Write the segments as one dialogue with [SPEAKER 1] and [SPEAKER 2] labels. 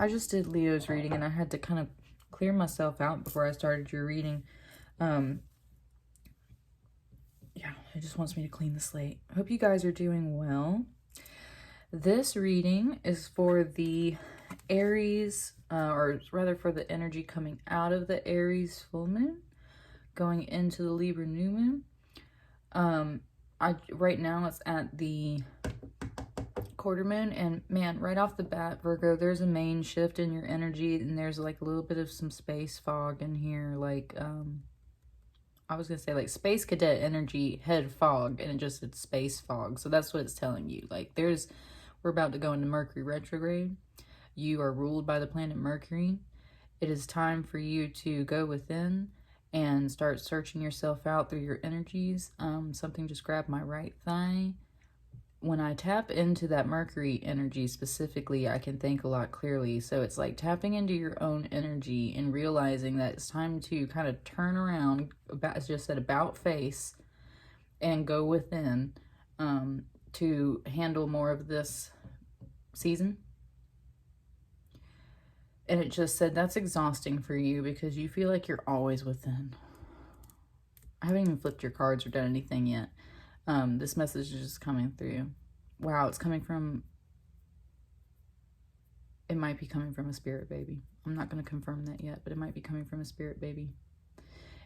[SPEAKER 1] I just did Leo's reading and I had to kind of clear myself out before I started your reading. Yeah, it just wants me to clean the slate. I hope you guys are doing well. This reading is for the Aries, or rather for the energy coming out of the Aries full moon, going into the Libra new moon. Right now it's at the quarter moon, and man, right off the bat, Virgo, there's a main shift in your energy, and there's like a little bit of some space fog in here, like I was gonna say like space cadet energy, head fog, and it just said space fog. So that's what it's telling you. Like we're about to go into Mercury retrograde. You are ruled by the planet Mercury. It is time for you to go within and start searching yourself out through your energies. Something just grabbed my right thigh. When I tap into that Mercury energy specifically, I can think a lot clearly. So it's like tapping into your own energy and realizing that it's time to kind of turn around, as just said, about face, and go within to handle more of this season. And it just said that's exhausting for you because you feel like you're always within. I haven't even flipped your cards or done anything yet. This message is just coming through. Wow, it's coming from... It might be coming from a spirit baby. I'm not going to confirm that yet, but it might be coming from a spirit baby.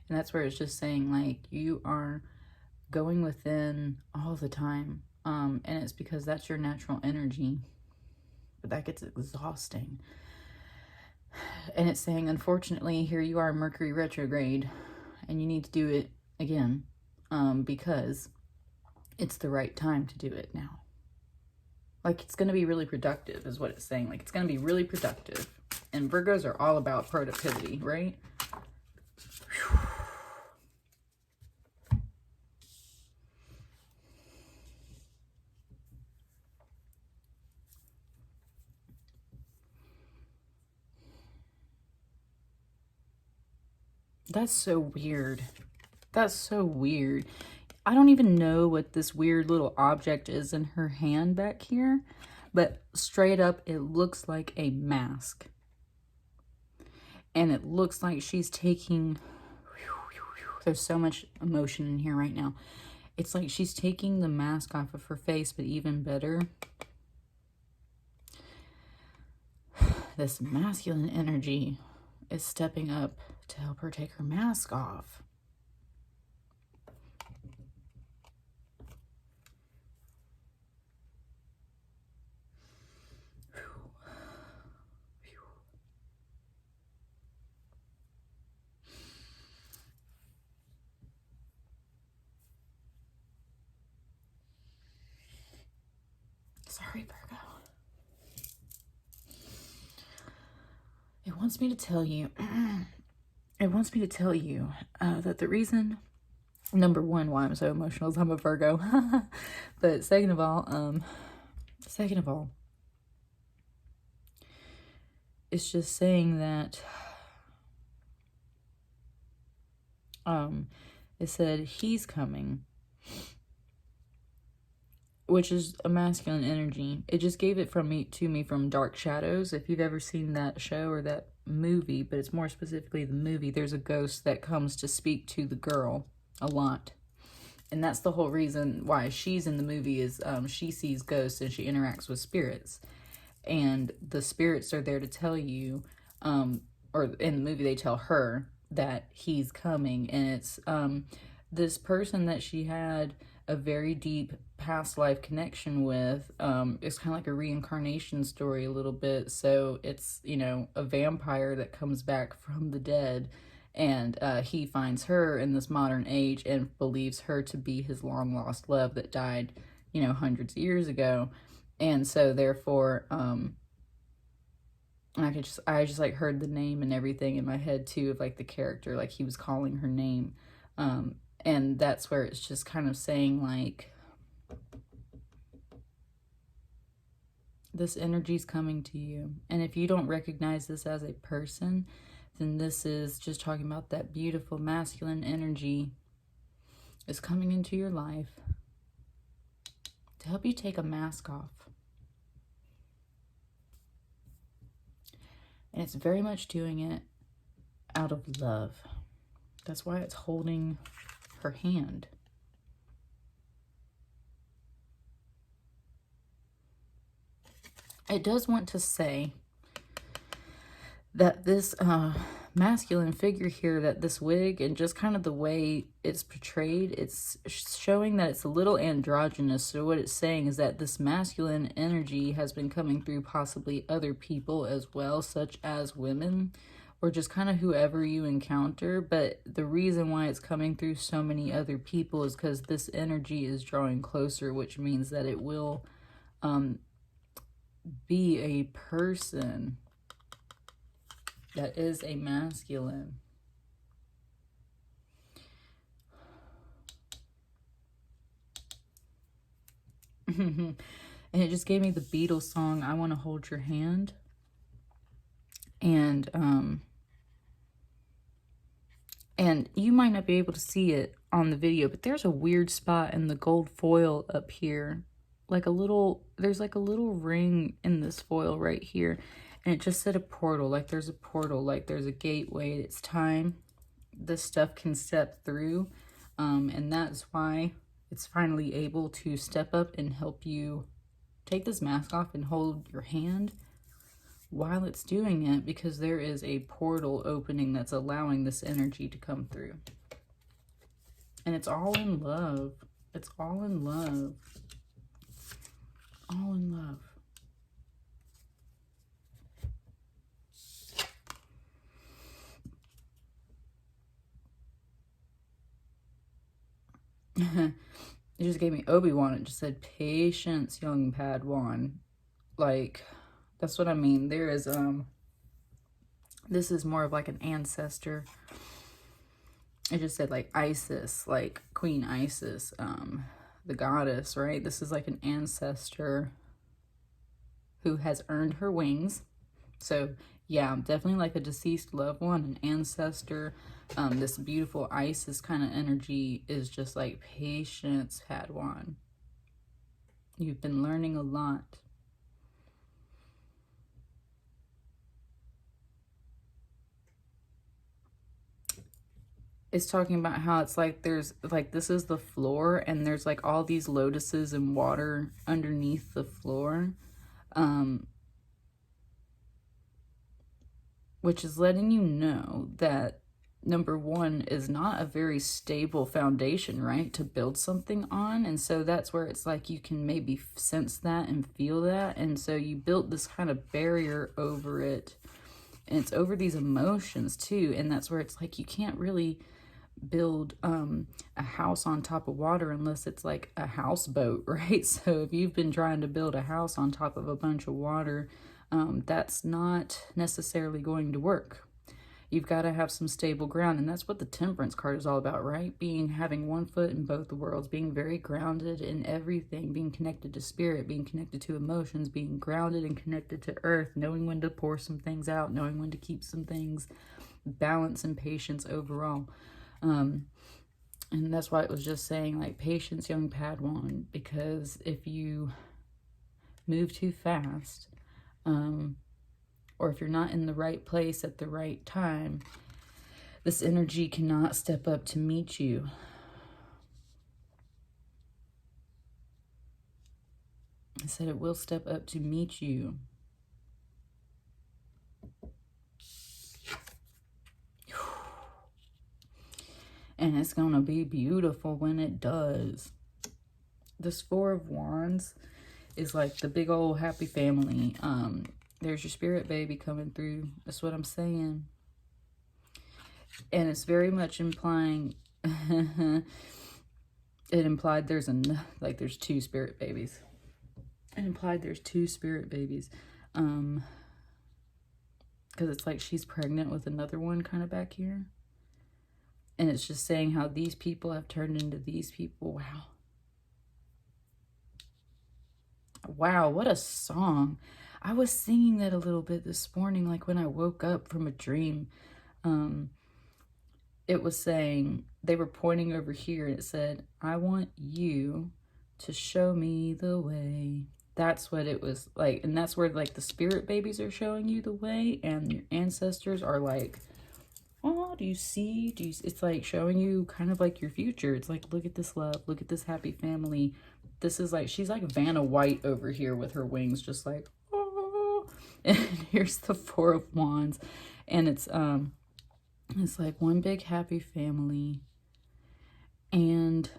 [SPEAKER 1] And that's where it's just saying, like, you are going within all the time. And it's because that's your natural energy. But that gets exhausting. And it's saying, unfortunately, here you are, Mercury retrograde, and you need to do it again, because it's the right time to do it now. Like, it's going to be really productive is what it's saying. Like, it's going to be really productive. And Virgos are all about productivity, right? Whew. That's so weird. That's so weird. I don't even know what this weird little object is in her hand back here, but straight up, it looks like a mask. And it looks like she's taking... There's so much emotion in here right now. It's like she's taking the mask off of her face, but even better, this masculine energy is stepping up to help her take her mask off. Sorry, Virgo. It wants me to tell you, that the reason, number one, why I'm so emotional is I'm a Virgo. But second of all, it's just saying that, it said he's coming, which is a masculine energy. It just gave it to me from Dark Shadows. If you've ever seen that show or that movie, but it's more specifically the movie, there's a ghost that comes to speak to the girl a lot. And that's the whole reason why she's in the movie is she sees ghosts and she interacts with spirits. And the spirits are there to tell you, or in the movie they tell her that he's coming. And it's this person that she had a very deep past life connection with. It's kind of like a reincarnation story a little bit. So it's, you know, a vampire that comes back from the dead, and he finds her in this modern age and believes her to be his long lost love that died, you know, hundreds of years ago. And so therefore, I just like heard the name and everything in my head too, of like the character, like he was calling her name. And that's where it's just kind of saying, like, this energy's coming to you. And if you don't recognize this as a person, then this is just talking about that beautiful masculine energy is coming into your life to help you take a mask off. And it's very much doing it out of love. That's why it's holding her hand. It does want to say that this masculine figure here, that this wig and just kind of the way it's portrayed, it's showing that it's a little androgynous. So what it's saying is that this masculine energy has been coming through possibly other people as well, such as women, or just kind of whoever you encounter. But the reason why it's coming through so many other people is because this energy is drawing closer, which means that it will be a person that is a masculine. And it just gave me the Beatles song, I Want to Hold Your Hand. And you might not be able to see it on the video, but there's a weird spot in the gold foil up here. Like a little, there's like a little ring in this foil right here. And it just said a portal, like there's a portal, like there's a gateway. It's time this stuff can step through. And that's why it's finally able to step up and help you take this mask off and hold your hand while it's doing it, because there is a portal opening that's allowing this energy to come through. And it's all in love. It's all in love. All in love. It just gave me Obi-Wan. It just said, patience, young Padawan. Like, that's what I mean. There is, this is more of like an ancestor. It just said like Isis, like Queen Isis, the goddess, right? This is like an ancestor who has earned her wings. So yeah, definitely like a deceased loved one, an ancestor. This beautiful Isis kind of energy is just like patience, Padawan. You've been learning a lot. It's talking about how it's like there's like, this is the floor and there's like all these lotuses and water underneath the floor, which is letting you know that number one is not a very stable foundation, right, to build something on. And so that's where it's like you can maybe sense that and feel that. And so you built this kind of barrier over it, and it's over these emotions too. And that's where it's like you can't really build a house on top of water unless it's like a houseboat, right? So if you've been trying to build a house on top of a bunch of water, that's not necessarily going to work. You've got to have some stable ground, and that's what the Temperance card is all about, right? Having one foot in both the worlds, being very grounded in everything, being connected to spirit, being connected to emotions, being grounded and connected to earth, knowing when to pour some things out, knowing when to keep some things, balance and patience overall. And that's why it was just saying like patience, young Padawan, because if you move too fast, or if you're not in the right place at the right time, this energy cannot step up to meet you. I said it will step up to meet you. And it's going to be beautiful when it does. This Four of Wands is like the big old happy family. There's your spirit baby coming through. That's what I'm saying. And it's very much implying, it implied there's there's two spirit babies. It implied there's two spirit babies. Because it's like she's pregnant with another one kind of back here. And it's just saying how these people have turned into these people. Wow. Wow, what a song. I was singing that a little bit this morning, like when I woke up from a dream. It was saying, they were pointing over here, and it said, I want you to show me the way. That's what it was like. And that's where like the spirit babies are showing you the way, and your ancestors are like, oh, do you see? It's like showing you kind of like your future. It's like, look at this love, look at this happy family. This is like, she's like Vanna White over here with her wings, just like, oh. And here's the Four of Wands, and it's like one big happy family. And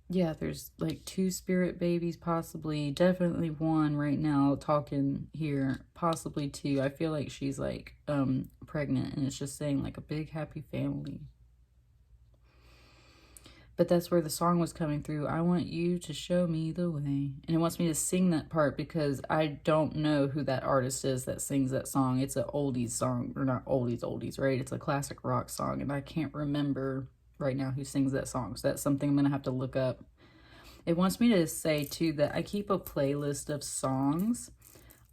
[SPEAKER 1] yeah, there's like 2 spirit babies, possibly, definitely 1 right now talking here, possibly 2. I feel like she's like pregnant, and it's just saying like a big happy family. But that's where the song was coming through. I want you to show me the way. And it wants me to sing that part because I don't know who that artist is that sings that song. It's an oldies song, or not oldies, right? It's a classic rock song, and I can't remember right now who sings that song. So that's something I'm going to have to look up. It wants me to say, too, that I keep a playlist of songs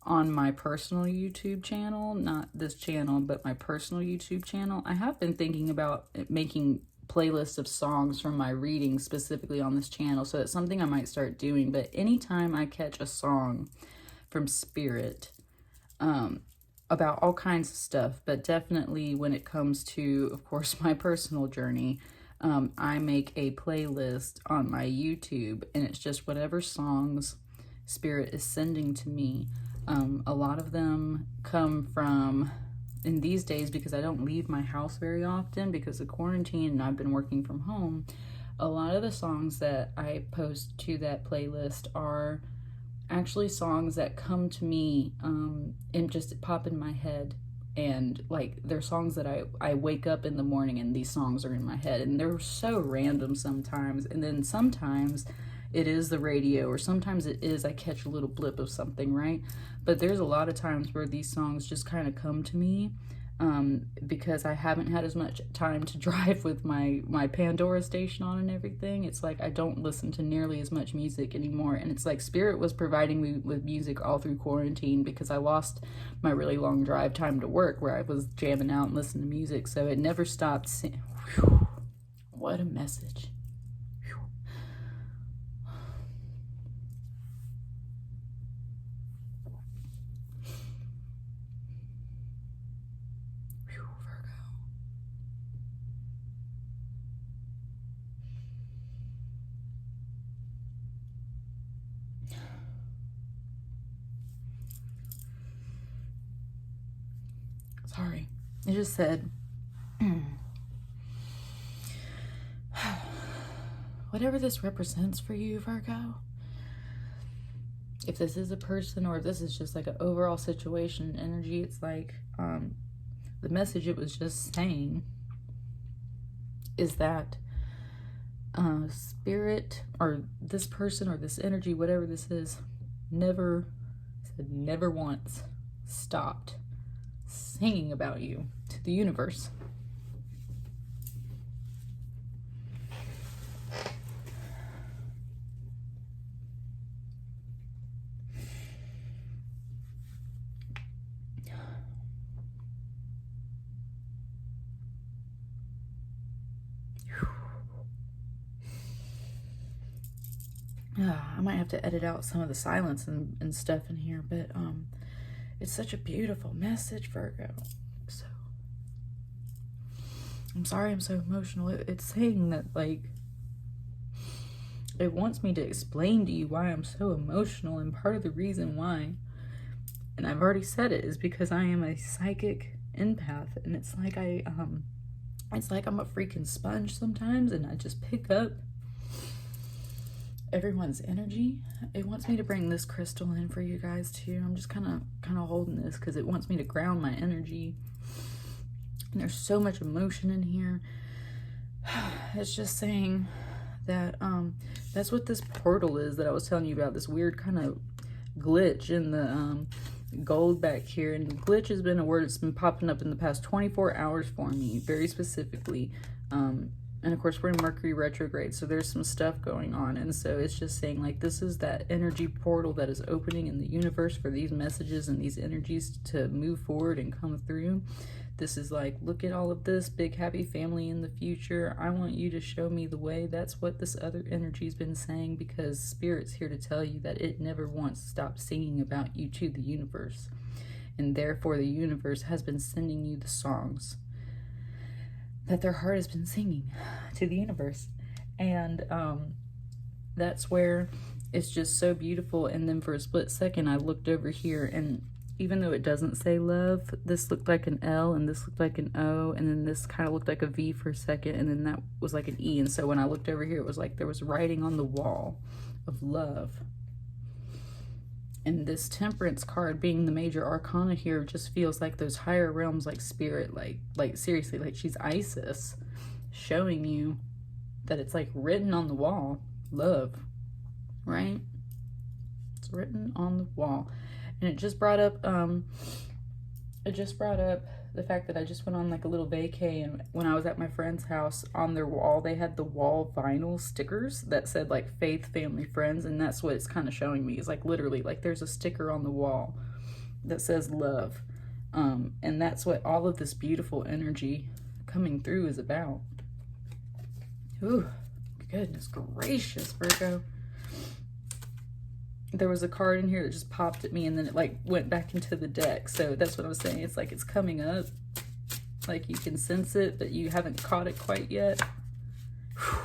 [SPEAKER 1] on my personal YouTube channel. Not this channel, but my personal YouTube channel. I have been thinking about making playlists of songs from my readings specifically on this channel, so it's something I might start doing. But anytime I catch a song from Spirit, about all kinds of stuff, but definitely when it comes to, of course, my personal journey, I make a playlist on my YouTube, and it's just whatever songs Spirit is sending to me. A lot of them come from, in these days, because I don't leave my house very often because of quarantine and I've been working from home, a lot of the songs that I post to that playlist are actually songs that come to me and just pop in my head. And like, they're songs that I wake up in the morning and these songs are in my head, and they're so random sometimes. And then sometimes it is the radio, or sometimes it is I catch a little blip of something, right? But there's a lot of times where these songs just kind of come to me because I haven't had as much time to drive with my Pandora station on and everything. It's like I don't listen to nearly as much music anymore, and it's like Spirit was providing me with music all through quarantine because I lost my really long drive time to work where I was jamming out and listening to music, so it never stopped. Whew, what a message. Sorry, it just said, whatever this represents for you, Virgo, if this is a person or if this is just like an overall situation energy, it's like the message it was just saying is that Spirit, or this person or this energy, whatever this is, never once stopped singing about you to the universe. I might have to edit out some of the silence and stuff in here, but it's such a beautiful message, Virgo. So I'm sorry I'm so emotional. It's saying that, like, it wants me to explain to you why I'm so emotional, and part of the reason why, and I've already said it, is because I am a psychic empath, and it's like it's like I'm a freaking sponge sometimes, and I just pick up everyone's energy. It wants me to bring this crystal in for you guys too. I'm just kind of holding this because it wants me to ground my energy, and there's so much emotion in here. It's just saying that that's what this portal is that I was telling you about, this weird kind of glitch in the gold back here. And glitch has been a word that's been popping up in the past 24 hours for me, very specifically. And of course, we're in Mercury retrograde, so there's some stuff going on. And so it's just saying, like, this is that energy portal that is opening in the universe for these messages and these energies to move forward and come through. This is like, look at all of this big happy family in the future. I want you to show me the way. That's what this other energy's been saying, because Spirit's here to tell you that it never once stopped singing about you to the universe. And therefore the universe has been sending you the songs that their heart has been singing to the universe. And that's where it's just so beautiful. And then for a split second, I looked over here, and even though it doesn't say love, this looked like an L, and this looked like an O, and then this kind of looked like a V for a second, and then that was like an E. And so when I looked over here, it was like there was writing on the wall of love. And this Temperance card, being the major arcana here, just feels like those higher realms, like Spirit, like seriously, like she's Isis, showing you that it's like written on the wall, love, right? It's written on the wall. And it just brought up the fact that I just went on like a little vacay, and when I was at my friend's house, on their wall they had the wall vinyl stickers that said like faith, family, friends, and that's what it's kind of showing me. Is like literally like there's a sticker on the wall that says love, and that's what all of this beautiful energy coming through is about. Ooh, goodness gracious, Virgo. There was a card in here that just popped at me, and then it like went back into the deck. So that's what I was saying. It's like it's coming up. Like you can sense it, but you haven't caught it quite yet. Whew.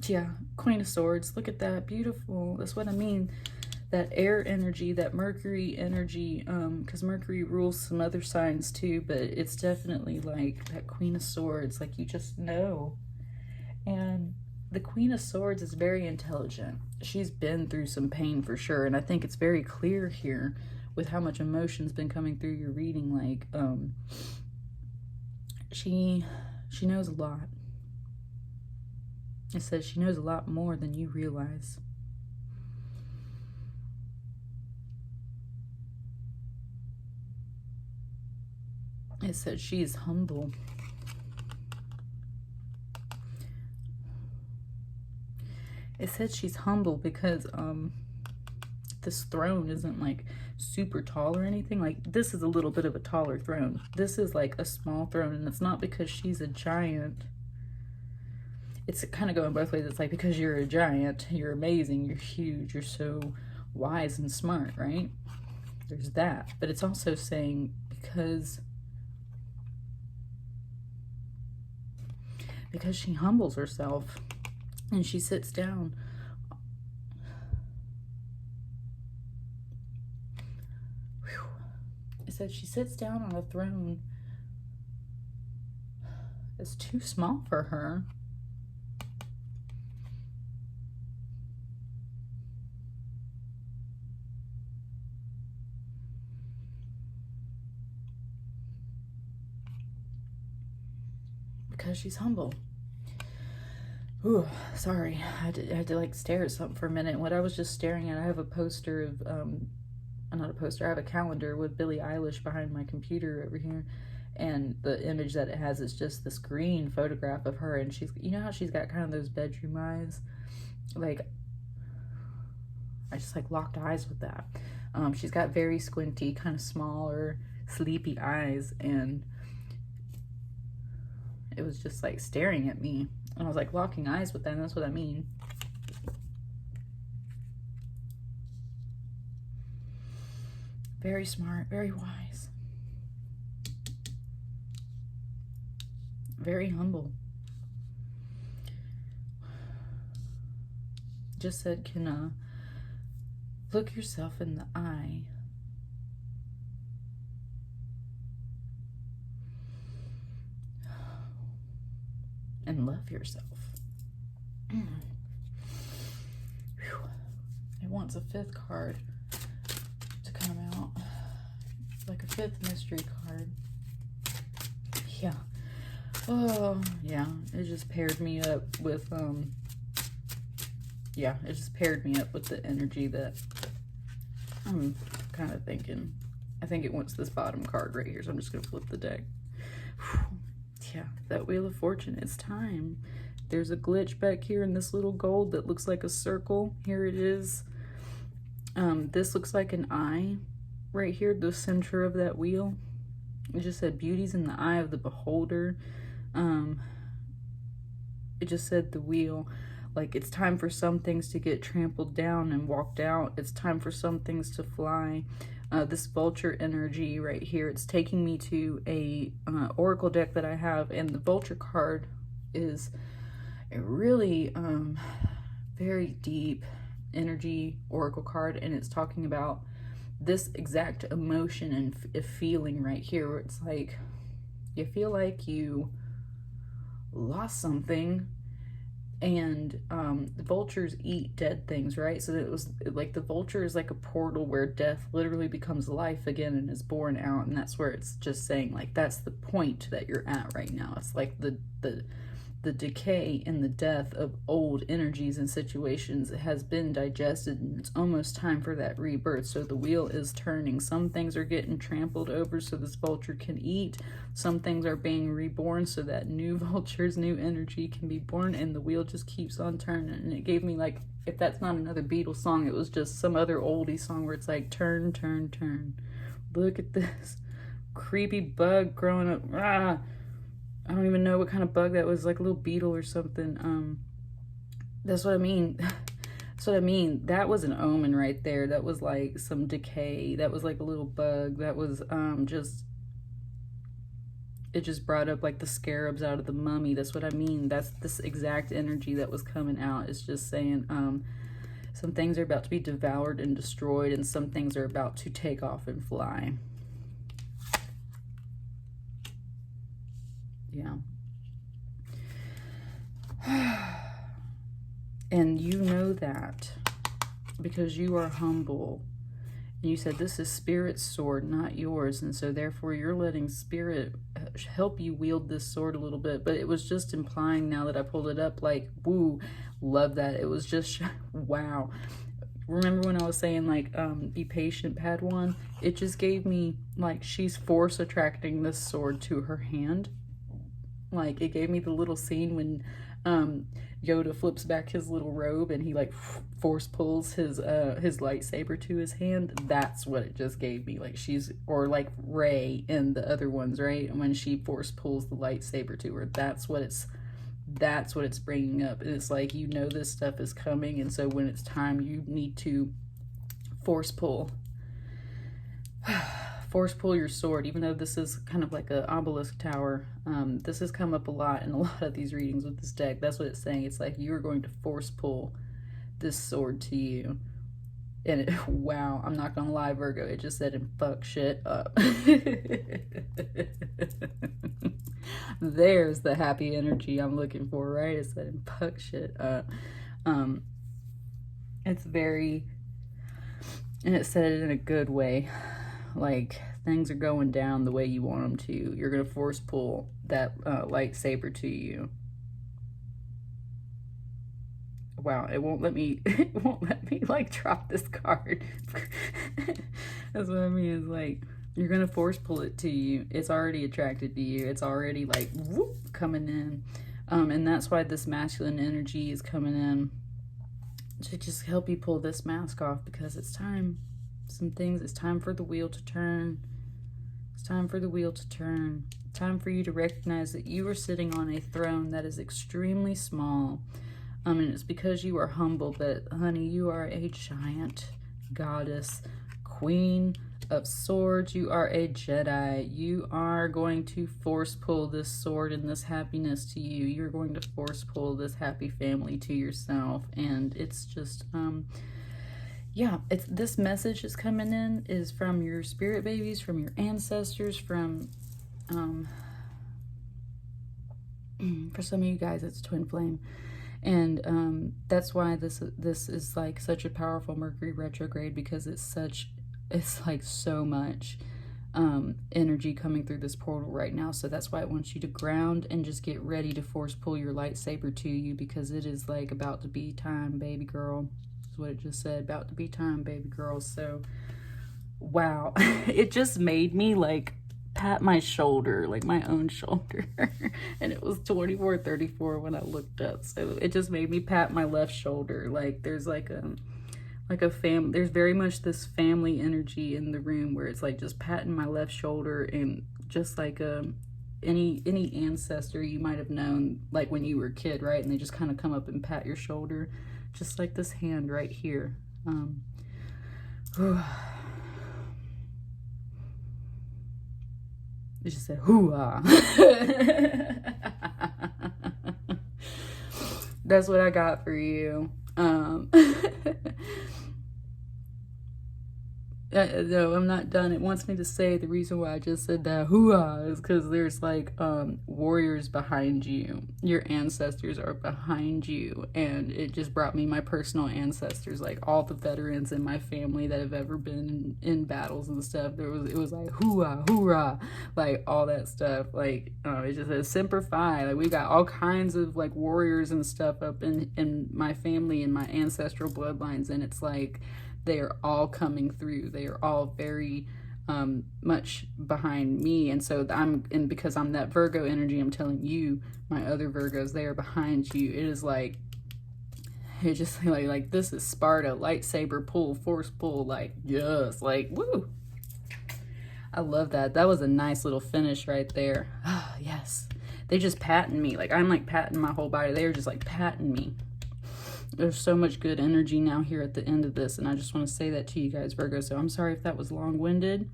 [SPEAKER 1] Yeah, Queen of Swords. Look at that. Beautiful. That's what I mean. That air energy, that Mercury energy, because Mercury rules some other signs too, but it's definitely like that Queen of Swords. Like you just know. And the Queen of Swords is very intelligent. She's been through some pain for sure, and I think it's very clear here with how much emotion's been coming through your reading. Like, she knows a lot. It says she knows a lot more than you realize. It says she is humble. It said she's humble because this throne isn't like super tall or anything. Like this is a little bit of a taller throne. This is like a small throne, and it's not because she's a giant. It's kind of going both ways. It's like because you're a giant, you're amazing, you're huge, you're so wise and smart, right? There's that. But it's also saying because she humbles herself. And she sits down. Whew. It said she sits down on a throne that's too small for her. Because she's humble. Ooh, sorry. I had to like stare at something for a minute. What I was just staring at, I have a poster of, not a poster, I have a calendar with Billie Eilish behind my computer over here. And the image that it has is just this green photograph of her. And she's, you know how she's got kind of those bedroom eyes? Like, I just like locked eyes with that. She's got very squinty, kind of smaller, sleepy eyes. And it was just like staring at me. And I was like locking eyes with them. That's what I mean. Very smart, very wise. Very humble. Just said, can look yourself in the eye. And love yourself. It wants a fifth card to come out. Like a fifth mystery card. Yeah. Oh, yeah. It just paired me up with, yeah, it just paired me up with the energy that I'm kind of thinking. I think it wants this bottom card right here, so I'm just going to flip the deck. Yeah, that Wheel of Fortune, it's time. There's a glitch back here in this little gold that looks like a circle. Here it is. This looks like an eye right here, the center of that wheel. It just said beauty's in the eye of the beholder. It just said the wheel. Like, it's time for some things to get trampled down and walked out. It's time for some things to fly. This vulture energy right here, it's taking me to a oracle deck that I have, and the vulture card is a really very deep energy oracle card, and it's talking about this exact emotion and feeling right here, where it's like you feel like you lost something. And the vultures eat dead things, right? So it was like the vulture is like a portal where death literally becomes life again and is born out. And that's where it's just saying, like, that's the point that you're at right now. It's like the decay and the death of old energies and situations has been digested, and it's almost time for that rebirth. So the wheel is turning. Some things are getting trampled over so this vulture can eat. Some things are being reborn so that new vulture's new energy can be born, and the wheel just keeps on turning. And it gave me, like, if that's not another Beatles song, it was just some other oldie song where it's like, turn, turn, turn. Look at this creepy bug growing up. Ah! I don't even know what kind of bug that was, like a little beetle or something. That's what I mean. That's what I mean. That was an omen right there. That was like some decay. That was like a little bug. That was it just brought up like the scarabs out of the mummy. That's what I mean. That's this exact energy that was coming out. It's just saying some things are about to be devoured and destroyed, and some things are about to take off and fly. Yeah. And you know that because you are humble. And you said this is Spirit's sword, not yours. And so therefore you're letting Spirit help you wield this sword a little bit. But it was just implying, now that I pulled it up, like, woo, love that. It was just, wow. Remember when I was saying, like, be patient, Padawan? It just gave me, like, she's force attracting this sword to her hand. Like, it gave me the little scene when Yoda flips back his little robe and he, like, force pulls his lightsaber to his hand. That's what it just gave me. Like, she's, or like Rey in the other ones, right? When she force pulls the lightsaber to her, that's what it's bringing up. And it's like, you know, this stuff is coming, and so when it's time, you need to force pull your sword. Even though this is kind of like an obelisk tower, this has come up a lot in a lot of these readings with this deck. That's what it's saying. It's like you are going to force pull this sword to you. And it, wow, I'm not gonna lie, Virgo, it just said, and fuck shit up. There's the happy energy I'm looking for, right? It said, and fuck shit up. It's very, and it said it in a good way. Like, things are going down the way you want them to. You're gonna force pull that lightsaber to you. Wow, it won't let me like drop this card. That's what I mean. Is like, you're gonna force pull it to you. It's already attracted to you. It's already like whoop, coming in. And that's why this masculine energy is coming in to just help you pull this mask off, because it's time. Some things, it's time for the wheel to turn. It's time for the wheel to turn. Time for you to recognize that you are sitting on a throne that is extremely small. And it's because you are humble, but honey, you are a giant goddess, queen of swords. You are a Jedi. You are going to force pull this sword and this happiness to you. You're going to force pull this happy family to yourself. And it's just, yeah, it's, this message is coming in is from your spirit babies, from your ancestors, from, for some of you guys, it's twin flame. And that's why this is like such a powerful Mercury retrograde, because it's like so much energy coming through this portal right now. So that's why it wants you to ground and just get ready to force pull your lightsaber to you, because it is like about to be time, baby girl. That's what it just said, about to be time, baby girl. So wow, it just made me like pat my shoulder, like my own shoulder. And it was 24:34 when I looked up, so it just made me pat my left shoulder. Like there's like like a family. There's very much this family energy in the room where it's like just patting my left shoulder, and just like any ancestor you might have known, like when you were a kid, right? And they just kind of come up and pat your shoulder, just like this hand right here. It just said hooah. That's what I got for you. No, I'm not done. It wants me to say the reason why I just said that hooah is because there's like warriors behind you. Your ancestors are behind you, and it just brought me my personal ancestors, like all the veterans in my family that have ever been in battles and stuff. It was like hooah, hoorah, like all that stuff. Like it just says Semper Fi. Like we got all kinds of like warriors and stuff up in my family and my ancestral bloodlines, and it's like they are all coming through. They are all very much behind me. And so because I'm that Virgo energy, I'm telling you, my other Virgos, they are behind you. It is like, it's just like this is Sparta, lightsaber pull, force pull, like, yes, like, woo. I love that. That was a nice little finish right there. Ah, yes. They just patting me. Like, I'm like patting my whole body. They were just like patting me. There's so much good energy now here at the end of this, and I just want to say that to you guys, Virgo. So I'm sorry if that was long-winded.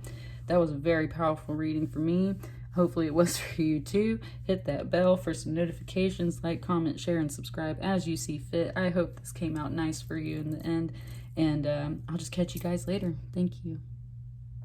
[SPEAKER 1] That was a very powerful reading for me. Hopefully it was for you too. Hit that bell for some notifications. Like, comment, share, and subscribe as you see fit. I hope this came out nice for you in the end, and I'll just catch you guys later. Thank you.